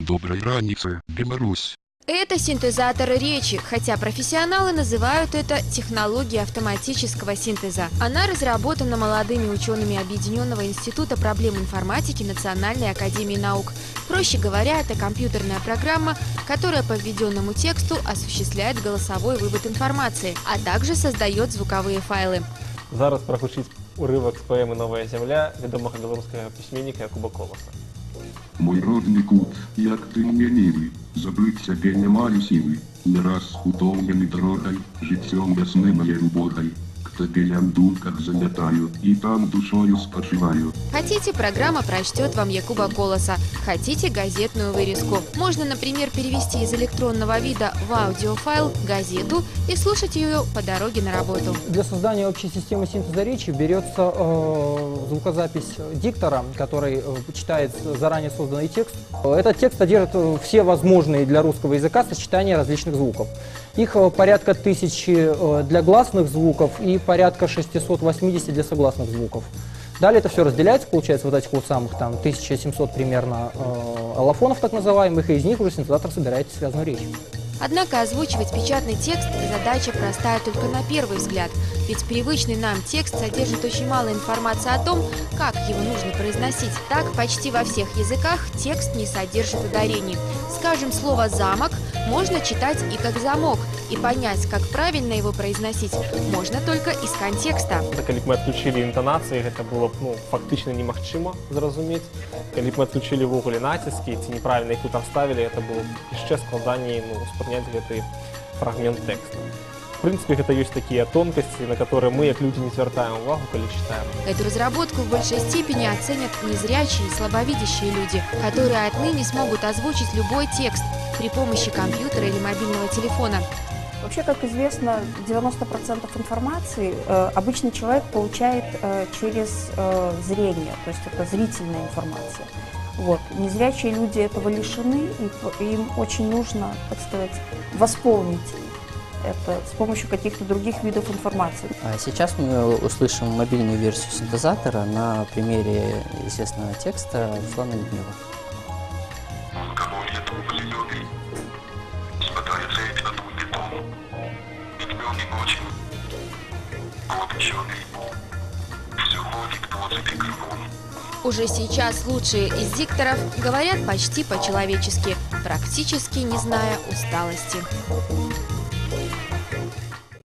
Доброй раницы, Беларусь. Это синтезаторы речи, хотя профессионалы называют это технологией автоматического синтеза. Она разработана молодыми учеными Объединенного института проблем информатики Национальной академии наук. Проще говоря, это компьютерная программа, которая по введенному тексту осуществляет голосовой вывод информации, а также создает звуковые файлы. Зараз прагучыць урывак з паэмы «Новая земля» вядомага беларускага пісьменніка Якуба Коласа. Мой родный кут, як ты мне милый, забыть себе не маю силы. Не раз утомленный дорогой, житьем ясным и убогой. К тебе я иду, как залетаю, и там душою спочиваю. Хотите, программа прочтет вам Якуба Колоса. Хотите газетную вырезку. Можно, например, перевести из электронного вида в аудиофайл газету и слушать ее по дороге на работу. Для создания общей системы синтеза речи берется звукозапись диктора, который читает заранее созданный текст. Этот текст содержит все возможные для русского языка сочетания различных звуков. Их порядка 1000 для гласных звуков и порядка 680 для согласных звуков. Далее это все разделяется, получается вот этих вот самых там 1700 примерно аллофонов так называемых, и из них уже синтезатор собирает связанную речь. Однако озвучивать печатный текст – задача простая только на первый взгляд, ведь привычный нам текст содержит очень мало информации о том, как его нужно произносить. Так, почти во всех языках текст не содержит ударений. Скажем, слово «замок» можно читать и как «замок», и понять, как правильно его произносить, можно только из контекста. Калі б мы адключылі інтанацыі, гэта было б фактычна немагчыма зразумець. Калі б мы адключылі ўвогуле націскі ці неправільна іх тут расставілі, это было б яшчэ складаней успрыняць гэты фрагмент тэкста. В принципе, это есть такие тонкости, на которые мы, как люди, не звертаем увагу, когда читаем. Эту разработку в большей степени оценят незрячие и слабовидящие люди, которые отныне смогут озвучить любой текст при помощи компьютера или мобильного телефона. Вообще, как известно, 90% информации обычный человек получает через зрение, то есть это зрительная информация. Вот. Незрячие люди этого лишены, и им очень нужно, так сказать, восполнить это с помощью каких-то других видов информации. Сейчас мы услышим мобильную версию синтезатора на примере известного текста Руслана Леднева. Уже сейчас лучшие из дикторов говорят почти по-человечески, практически не зная усталости.